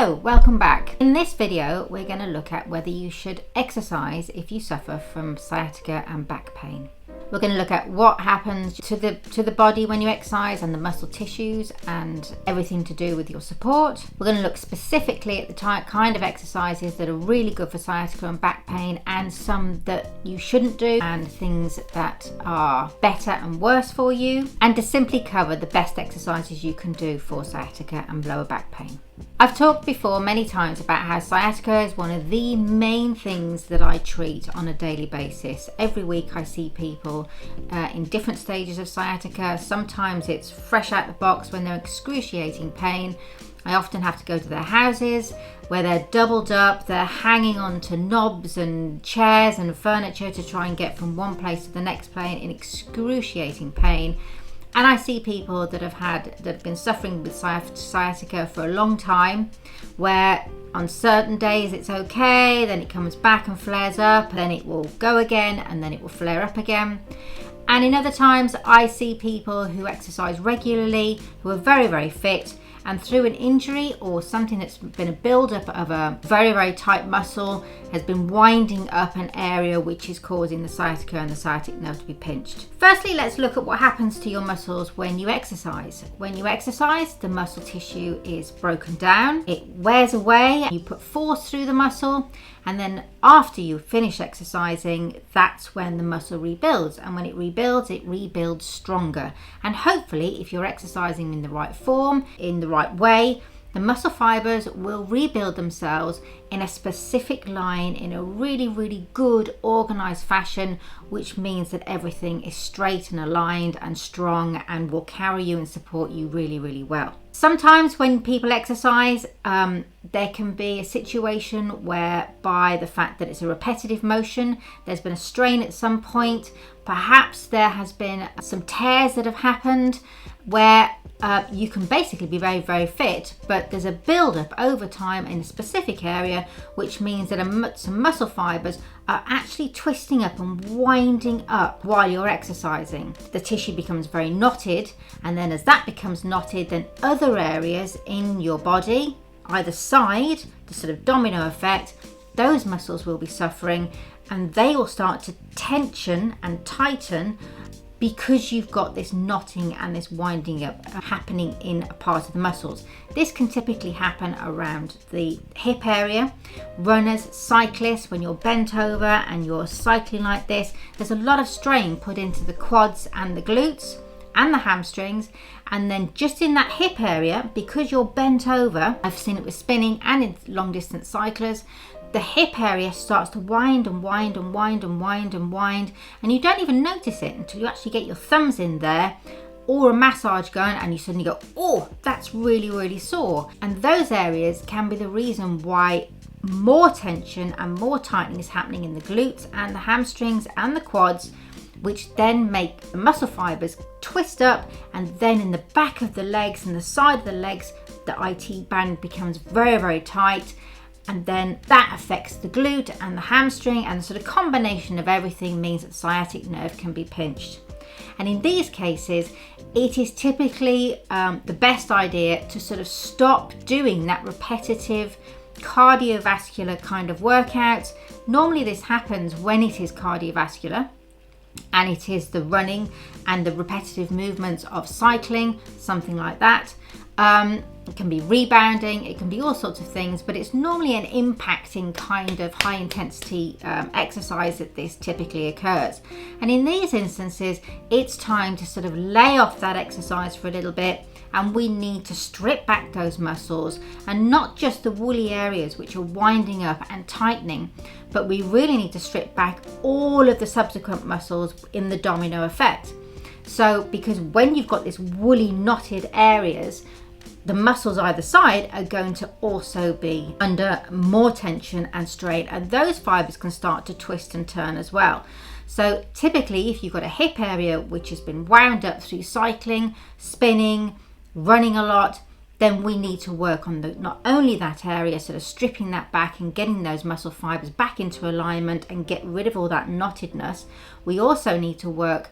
Hello, welcome back. In this video, we're going to look at whether you should exercise if you suffer from sciatica and back pain. We're going to look at what happens to the body when you exercise and the muscle tissues and everything to do with your support. We're going to look specifically at the kind of exercises that are really good for sciatica and back pain, and some that you shouldn't do, and things that are better and worse for you, and to simply cover the best exercises you can do for sciatica and lower back pain. I've talked before many times about how sciatica is one of the main things that I treat on a daily basis. Every week I see people in different stages of sciatica. Sometimes it's fresh out the box when they're in excruciating pain. I often have to go to their houses where they're doubled up, they're hanging on to knobs and chairs and furniture to try and get from one place to the next place in excruciating pain. And I see people that have been suffering with sciatica for a long time, where on certain days it's okay, then it comes back and flares up, then it will go again, and then it will flare up again. And in other times I see people who exercise regularly, who are very, very fit, and through an injury or something that's been a build-up of a very, very tight muscle has been winding up an area which is causing the sciatica and the sciatic nerve to be pinched. Firstly, let's look at what happens to your muscles when you exercise. When you exercise, the muscle tissue is broken down, it wears away, you put force through the muscle, and then after you finish exercising, that's when the muscle rebuilds. And when it rebuilds stronger. And hopefully, if you're exercising in the right form, in the right way, the muscle fibers will rebuild themselves in a specific line in a really, really good organized fashion, which means that everything is straight and aligned and strong and will carry you and support you really, really well. Sometimes when people exercise, there can be a situation where, by the fact that it's a repetitive motion, there's been a strain at some point. Perhaps there has been some tears that have happened where you can basically be very, very fit, but there's a build-up over time in a specific area, which means that some muscle fibers are actually twisting up and winding up while you're exercising. The tissue becomes very knotted, and then as that becomes knotted, then other areas in your body, either side, the sort of domino effect, those muscles will be suffering, and they will start to tension and tighten because you've got this knotting and this winding up happening in a part of the muscles. This can typically happen around the hip area. Runners, cyclists, when you're bent over and you're cycling like this, there's a lot of strain put into the quads and the glutes and the hamstrings, and then just in that hip area, because you're bent over, I've seen it with spinning and in long distance cyclers, the hip area starts to wind and wind and wind and wind and wind, and you don't even notice it until you actually get your thumbs in there or a massage going, and you suddenly go, oh, that's really, really sore. And those areas can be the reason why more tension and more tightening is happening in the glutes and the hamstrings and the quads, which then make the muscle fibers twist up, and then in the back of the legs and the side of the legs, the IT band becomes very, very tight. And then that affects the glute and the hamstring, and the sort of combination of everything means that the sciatic nerve can be pinched. And in these cases, it is typically the best idea to sort of stop doing that repetitive cardiovascular kind of workouts. Normally this happens when it is cardiovascular, and it is the running and the repetitive movements of cycling, something like that. It can be rebounding, it can be all sorts of things, but it's normally an impacting kind of high intensity exercise that this typically occurs. And in these instances, it's time to sort of lay off that exercise for a little bit, and we need to strip back those muscles, and not just the woolly areas which are winding up and tightening, but we really need to strip back all of the subsequent muscles in the domino effect. So, because when you've got this woolly knotted areas, the muscles either side are going to also be under more tension and strain, and those fibers can start to twist and turn as well. So typically, if you've got a hip area which has been wound up through cycling, spinning, running a lot, then we need to work on not only that area, sort of stripping that back and getting those muscle fibers back into alignment and get rid of all that knottedness. We also need to work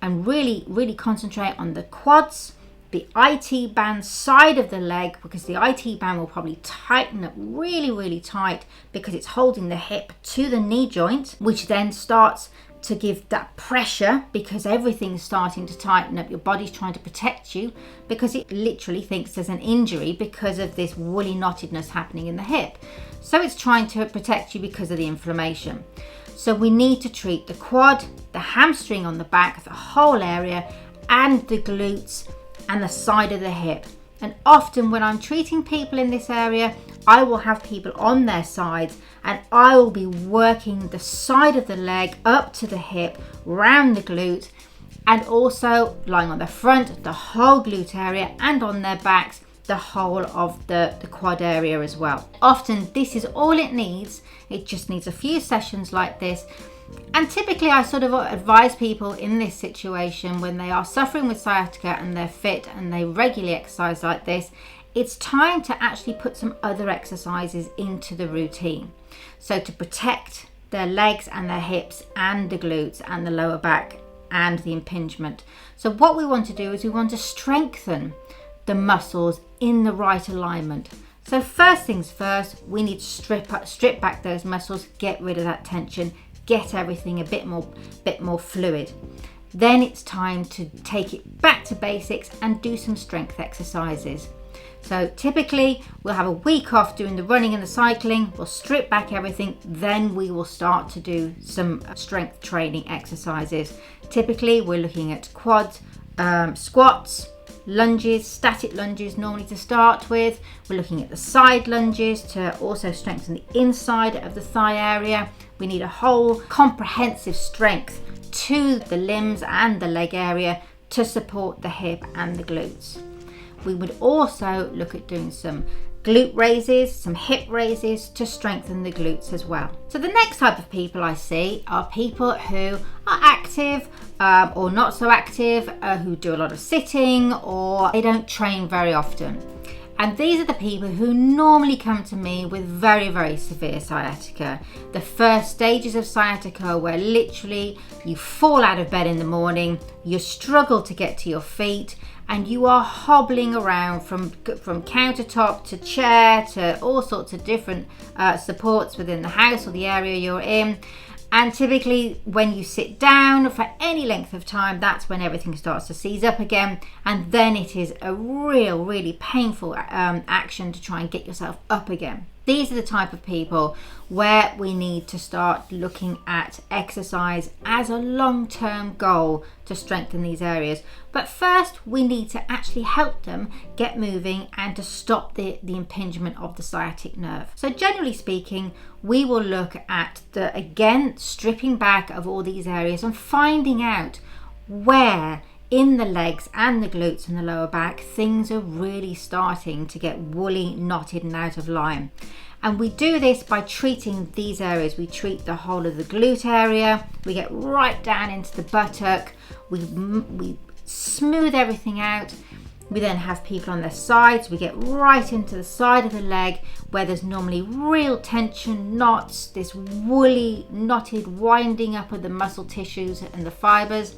and really, really concentrate on the quads, the IT band side of the leg, because the IT band will probably tighten up really tight because it's holding the hip to the knee joint, which then starts to give that pressure because everything's starting to tighten up. Your body's trying to protect you because it literally thinks there's an injury because of this woolly knottedness happening in the hip. So it's trying to protect you because of the inflammation. So we need to treat the quad, the hamstring on the back, the whole area, and the glutes and the side of the hip. And often when I'm treating people in this area, I will have people on their sides and I will be working the side of the leg up to the hip, round the glute, and also lying on the front, the whole glute area, and on their backs, the whole of the quad area as well. Often this is all it needs. It just needs a few sessions like this. And typically I sort of advise people in this situation when they are suffering with sciatica and they're fit and they regularly exercise like this, it's time to actually put some other exercises into the routine. So to protect their legs and their hips and the glutes and the lower back and the impingement. So what we want to do is we want to strengthen the muscles in the right alignment. So first things first, we need to strip back those muscles, get rid of that tension, get everything a bit more fluid. Then it's time to take it back to basics and do some strength exercises. So typically we'll have a week off doing the running and the cycling, we'll strip back everything, then we will start to do some strength training exercises. Typically we're looking at quads, squats, lunges, static lunges normally to start with. We're looking at the side lunges to also strengthen the inside of the thigh area. We need a whole comprehensive strength to the limbs and the leg area to support the hip and the glutes. We would also look at doing some glute raises, some hip raises to strengthen the glutes as well. So the next type of people I see are people who are active or not so active, who do a lot of sitting or they don't train very often. And these are the people who normally come to me with very severe sciatica. The first stages of sciatica where literally you fall out of bed in the morning, you struggle to get to your feet, and you are hobbling around from countertop to chair to all sorts of different supports within the house or the area you're in. And typically when you sit down for any length of time, that's when everything starts to seize up again. And then it is a really painful action to try and get yourself up again. These are the type of people where we need to start looking at exercise as a long-term goal to strengthen these areas. But first, we need to actually help them get moving and to stop the impingement of the sciatic nerve. So generally speaking, we will look at again, stripping back of all these areas and finding out where in the legs and the glutes and the lower back, things are really starting to get woolly, knotted and out of line. And we do this by treating these areas. We treat the whole of the glute area, we get right down into the buttock, we smooth everything out. We then have people on their sides, we get right into the side of the leg where there's normally real tension, knots, this woolly, knotted winding up of the muscle tissues and the fibers.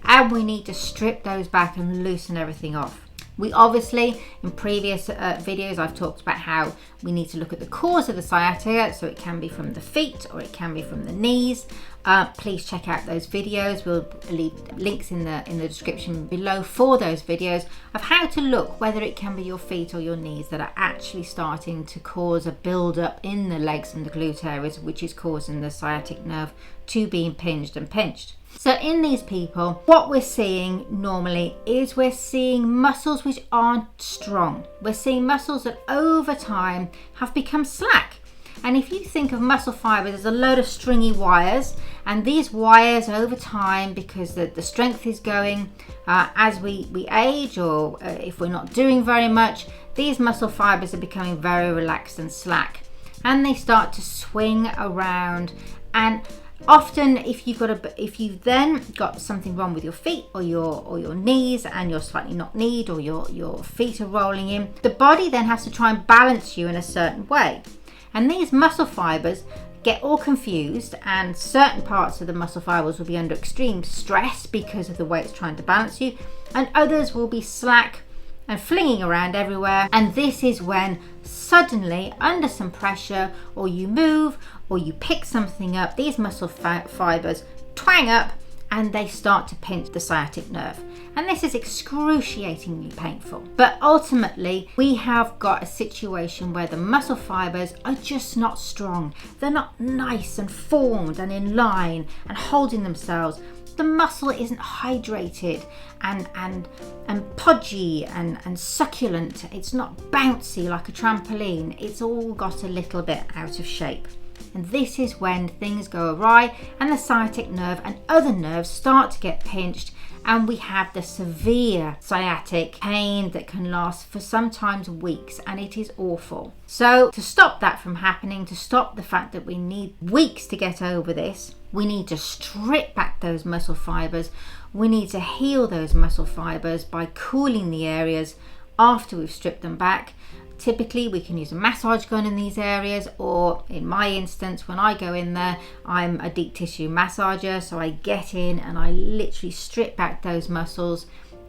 And we need to strip those back and loosen everything off. We obviously, in previous videos, I've talked about how we need to look at the cause of the sciatica. So it can be from the feet or it can be from the knees. Please check out those videos. We'll leave links in the description below for those videos of how to look whether it can be your feet or your knees that are actually starting to cause a build-up in the legs and the glute areas, which is causing the sciatic nerve to be impinged and pinched. So in these people, what we're seeing normally is we're seeing muscles which aren't strong. We're seeing muscles that over time have become slack. And if you think of muscle fibers as a load of stringy wires, and these wires over time, because the strength is going as we age, or if we're not doing very much, these muscle fibers are becoming very relaxed and slack. And they start to swing around, and often if you've then got something wrong with your feet or your knees and you're slightly knock-kneed or your feet are rolling in, the body then has to try and balance you in a certain way. And these muscle fibers get all confused, and certain parts of the muscle fibers will be under extreme stress because of the way it's trying to balance you, and others will be slack and flinging around everywhere. And this is when suddenly, under some pressure, or you move or you pick something up, these muscle fibers twang up and they start to pinch the sciatic nerve. And this is excruciatingly painful. But ultimately, we have got a situation where the muscle fibers are just not strong. They're not nice and formed and in line and holding themselves. The muscle isn't hydrated and podgy and succulent. It's not bouncy like a trampoline. It's all got a little bit out of shape. And this is when things go awry and the sciatic nerve and other nerves start to get pinched, and we have the severe sciatic pain that can last for sometimes weeks, and it is awful. So to stop that from happening, to stop the fact that we need weeks to get over this, we need to strip back those muscle fibers. We need to heal those muscle fibers by cooling the areas after we've stripped them back. Typically, we can use a massage gun in these areas, or in my instance, when I go in there, I'm a deep tissue massager, so I get in and I literally strip back those muscles,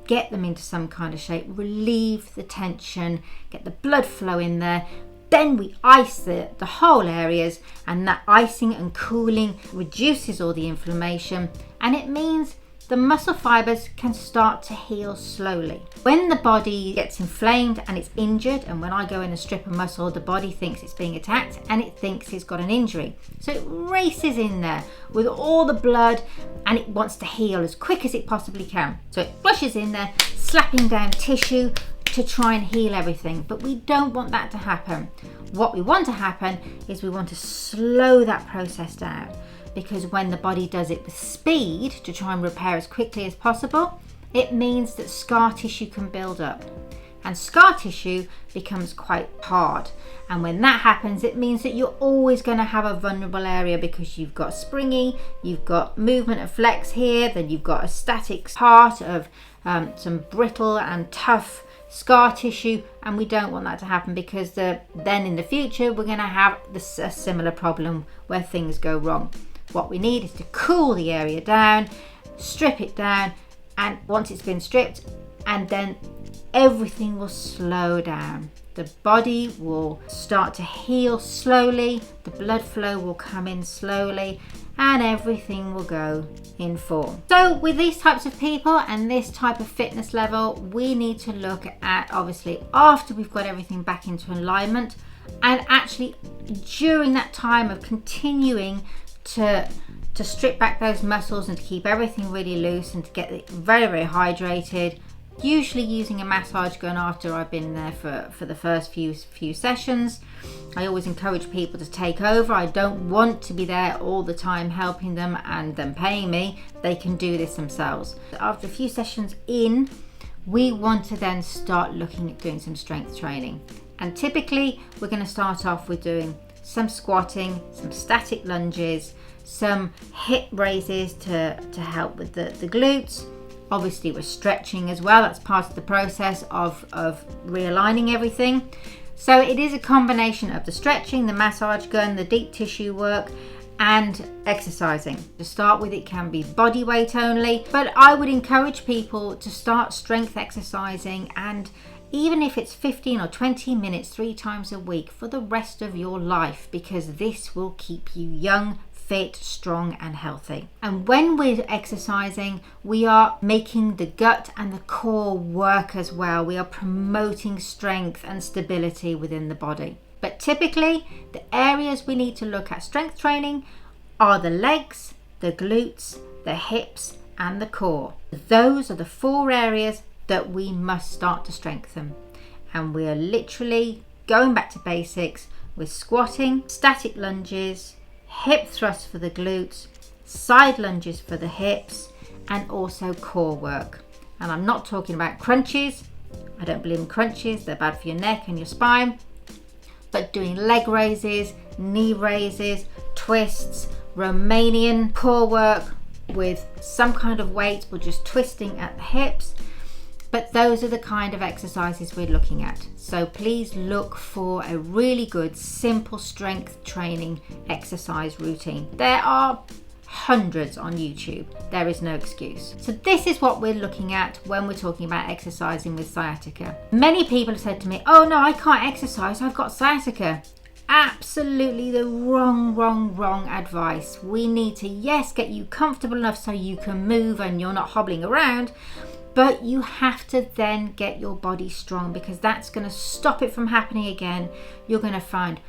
get them into some kind of shape, relieve the tension, get the blood flow in there. Then we ice the whole areas, and that icing and cooling reduces all the inflammation, and it means the muscle fibers can start to heal slowly. When the body gets inflamed and it's injured, and when I go in and strip a muscle, the body thinks it's being attacked and it thinks it's got an injury. So it races in there with all the blood and it wants to heal as quick as it possibly can. So it rushes in there, slapping down tissue to try and heal everything. But we don't want that to happen. What we want to happen is we want to slow that process down. Because when the body does it with speed to try and repair as quickly as possible, it means that scar tissue can build up. And scar tissue becomes quite hard. And when that happens, it means that you're always going to have a vulnerable area, because you've got springy, you've got movement and flex here, then you've got a static part of some brittle and tough scar tissue, and we don't want that to happen, because then in the future we're going to have a similar problem where things go wrong. What we need is to cool the area down, strip it down, and once it's been stripped, and then everything will slow down. The body will start to heal slowly, the blood flow will come in slowly, and everything will go in form. So with these types of people and this type of fitness level, we need to look at, obviously, after we've got everything back into alignment, and actually during that time of continuing to strip back those muscles and to keep everything really loose and to get it very, very hydrated, usually using a massage gun after I've been there for the first few sessions. I always encourage people to take over. I don't want to be there all the time helping them and them paying me. They can do this themselves. After a few sessions in, we want to then start looking at doing some strength training. And typically we're going to start off with doing some squatting, some static lunges, some hip raises to help with the glutes. Obviously we're stretching as well. That's part of the process of realigning everything. So it is a combination of the stretching, the massage gun, the deep tissue work, and exercising. To start with, it can be body weight only, but I would encourage people to start strength exercising, and even if it's 15 or 20 minutes 3 times a week for the rest of your life, because this will keep you young, fit, strong and healthy. And when we're exercising, we are making the gut and the core work as well. We are promoting strength and stability within the body. But typically, the areas we need to look at strength training are the legs, the glutes, the hips and the core. Those are the 4 areas that we must start to strengthen. And we are literally going back to basics with squatting, static lunges, hip thrusts for the glutes, side lunges for the hips, and also core work. And I'm not talking about crunches. I don't believe in crunches. They're bad for your neck and your spine. But doing leg raises, knee raises, twists, Romanian core work with some kind of weight or just twisting at the hips. But those are the kind of exercises we're looking at. So please look for a really good, simple strength training exercise routine. There are hundreds on YouTube. There is no excuse. So this is what we're looking at when we're talking about exercising with sciatica. Many people have said to me, oh no, I can't exercise, I've got sciatica. Absolutely the wrong advice. We need to, yes, get you comfortable enough so you can move and you're not hobbling around, but you have to then get your body strong, because that's going to stop it from happening again. You're going to find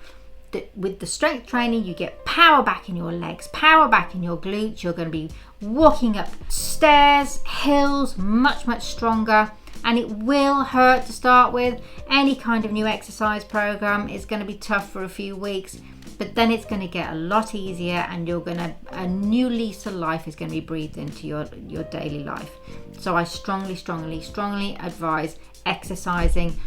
that with the strength training, you get power back in your legs, power back in your glutes. You're going to be walking up stairs, hills, much stronger. And it will hurt to start with. Any kind of new exercise program is going to be tough for a few weeks, but then it's going to get a lot easier, and a new lease of life is going to be breathed into your daily life. So I strongly advise exercising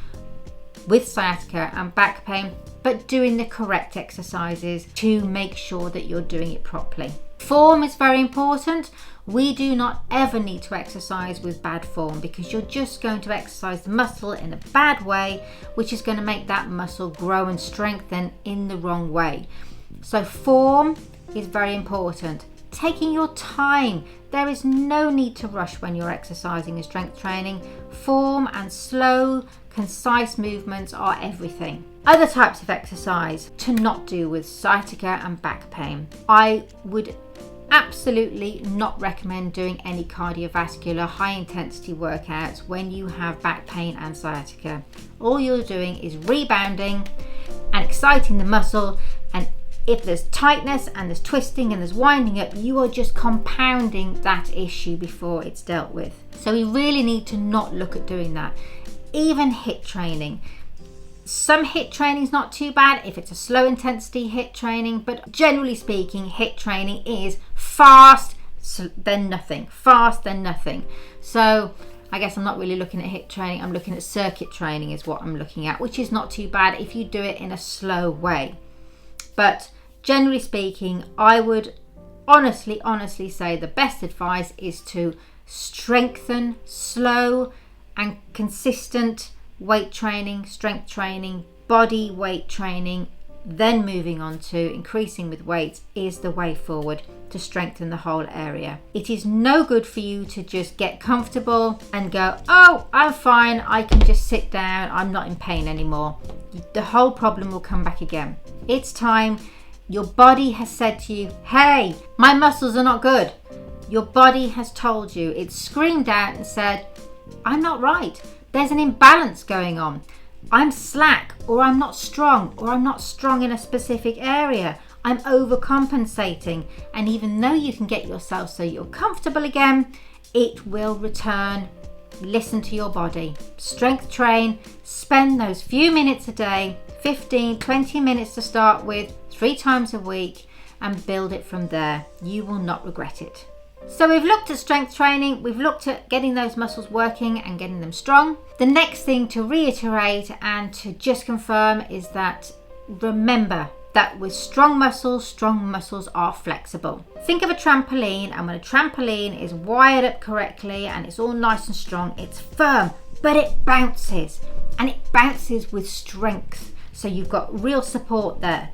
with sciatica and back pain, but doing the correct exercises to make sure that you're doing it properly. Form is very important. We do not ever need to exercise with bad form, because you're just going to exercise the muscle in a bad way, which is going to make that muscle grow and strengthen in the wrong way. So form is very important. Taking your time. There is no need to rush when you're exercising and strength training. Form and slow, concise movements are everything. Other types of exercise to not do with sciatica and back pain. I would absolutely not recommend doing any cardiovascular high intensity workouts when you have back pain and sciatica. All you're doing is rebounding and exciting the muscle, and if there's tightness and there's twisting and there's winding up, you are just compounding that issue before it's dealt with. So we really need to not look at doing that. Even HIIT training. Some HIIT training is not too bad if it's a slow intensity HIIT training, but generally speaking, HIIT training is fast then nothing. So I guess I'm not really looking at HIIT training, I'm looking at circuit training is what I'm looking at, which is not too bad if you do it in a slow way. But generally speaking, I would honestly say the best advice is to strengthen slow and consistent weight training, strength training, body weight training, then moving on to increasing with weights is the way forward to strengthen the whole area. It is no good for you to just get comfortable and go, oh, I'm fine, I can just sit down, I'm not in pain anymore. The whole problem will come back again. It's time. Your body has said to you, hey, my muscles are not good. Your body has told you, it's screamed out and said, I'm not right. There's an imbalance going on. I'm slack, or I'm not strong, or I'm not strong in a specific area. I'm overcompensating. And even though you can get yourself so you're comfortable again, it will return. Listen to your body. Strength train. Spend those few minutes a day, 15, 20 minutes to start with, 3 times a week, and build it from there. You will not regret it. So we've looked at strength training, we've looked at getting those muscles working and getting them strong. The next thing to reiterate and to just confirm is that remember that with strong muscles are flexible. Think of a trampoline, and when a trampoline is wired up correctly and it's all nice and strong, it's firm, but it bounces, and it bounces with strength. So you've got real support there.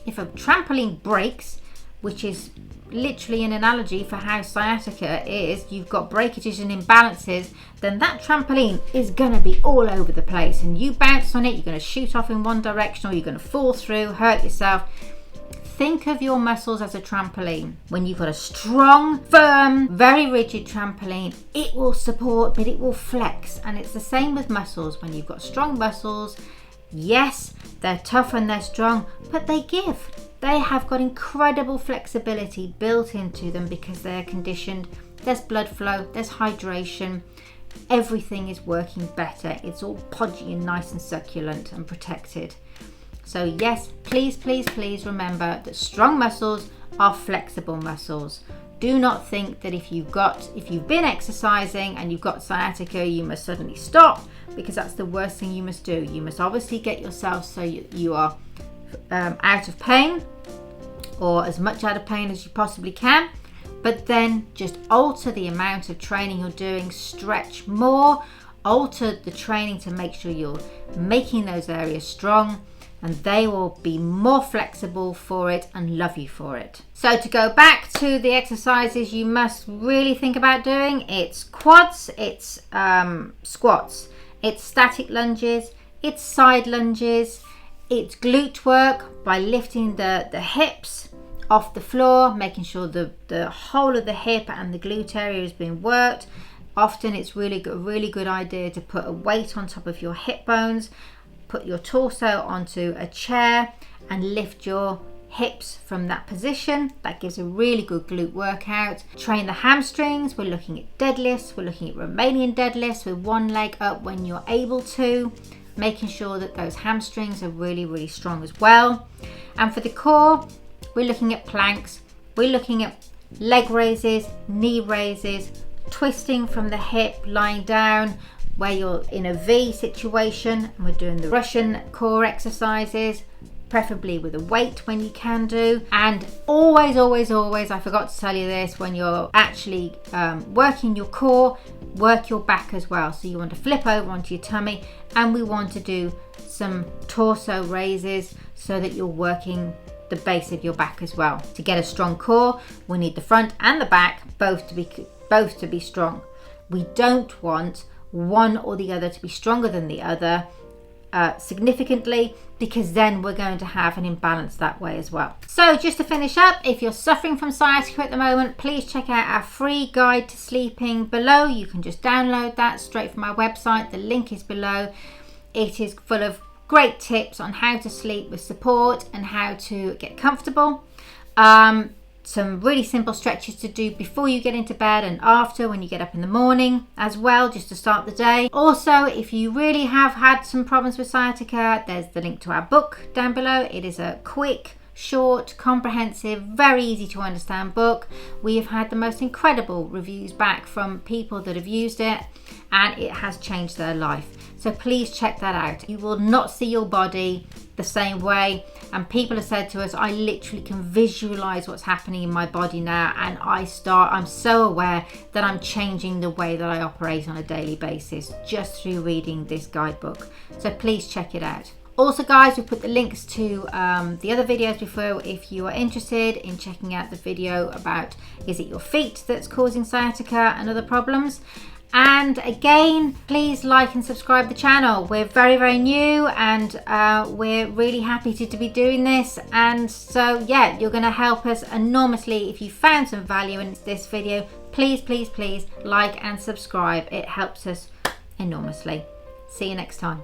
If a trampoline breaks, which is literally an analogy for how sciatica is, you've got breakages and imbalances, then that trampoline is going to be all over the place, and you bounce on it, you're going to shoot off in one direction, or you're going to fall through, hurt yourself. Think of your muscles as a trampoline. When you've got a strong, firm, very rigid trampoline, it will support, but it will flex. And it's the same with muscles. When you've got strong muscles, yes, they're tough and they're strong, but they give. They have got incredible flexibility built into them because they're conditioned. There's blood flow, there's hydration. Everything is working better. It's all podgy and nice and succulent and protected. So yes, please remember that strong muscles are flexible muscles. Do not think that if you've been exercising and you've got sciatica, you must suddenly stop, because that's the worst thing you must do. You must obviously get yourself so you are out of pain, or as much out of pain as you possibly can, but then just alter the amount of training you're doing, stretch more, alter the training to make sure you're making those areas strong, and they will be more flexible for it and love you for it. So to go back to the exercises you must really think about doing, it's quads, it's squats, it's static lunges, it's side lunges, it's glute work by lifting the hips off the floor, making sure the whole of the hip and the glute area is being worked. Often it's really good idea to put a weight on top of your hip bones, put your torso onto a chair and lift your hips from that position. That gives a really good glute workout. Train the hamstrings. We're looking at deadlifts, we're looking at Romanian deadlifts with one leg up when you're able to, making sure that those hamstrings are really strong as well. And for the core, we're looking at planks, we're looking at leg raises, knee raises, twisting from the hip, lying down where you're in a V situation, and we're doing the Russian core exercises, preferably with a weight when you can do. And always, I forgot to tell you this, when you're actually working your core, work your back as well. So you want to flip over onto your tummy, and we want to do some torso raises so that you're working the base of your back as well. To get a strong core, we need the front and the back both to be strong. We don't want one or the other to be stronger than the other significantly, because then we're going to have an imbalance that way as well. So just to finish up, if you're suffering from sciatica at the moment, please check out our free guide to sleeping below. You can just download that straight from our website. The link is below. It is full of great tips on how to sleep with support and how to get comfortable. Some really simple stretches to do before you get into bed and after when you get up in the morning as well, just to start the day. Also, if you really have had some problems with sciatica, there's the link to our book down below. It is a quick, short, comprehensive, very easy to understand book. We have had the most incredible reviews back from people that have used it, and it has changed their life. So please check that out. You will not see your body the same way, and people have said to us, I literally can visualize what's happening in my body now, and I'm so aware that I'm changing the way that I operate on a daily basis just through reading this guidebook. So please check it out. Also guys, we put the links to the other videos before if you are interested in checking out the video about, is it your feet that's causing sciatica and other problems. And again, please like and subscribe the channel. We're very new, and we're really happy to be doing this. And so yeah, you're going to help us enormously. If you found some value in this video, please like and subscribe. It helps us enormously. See you next time.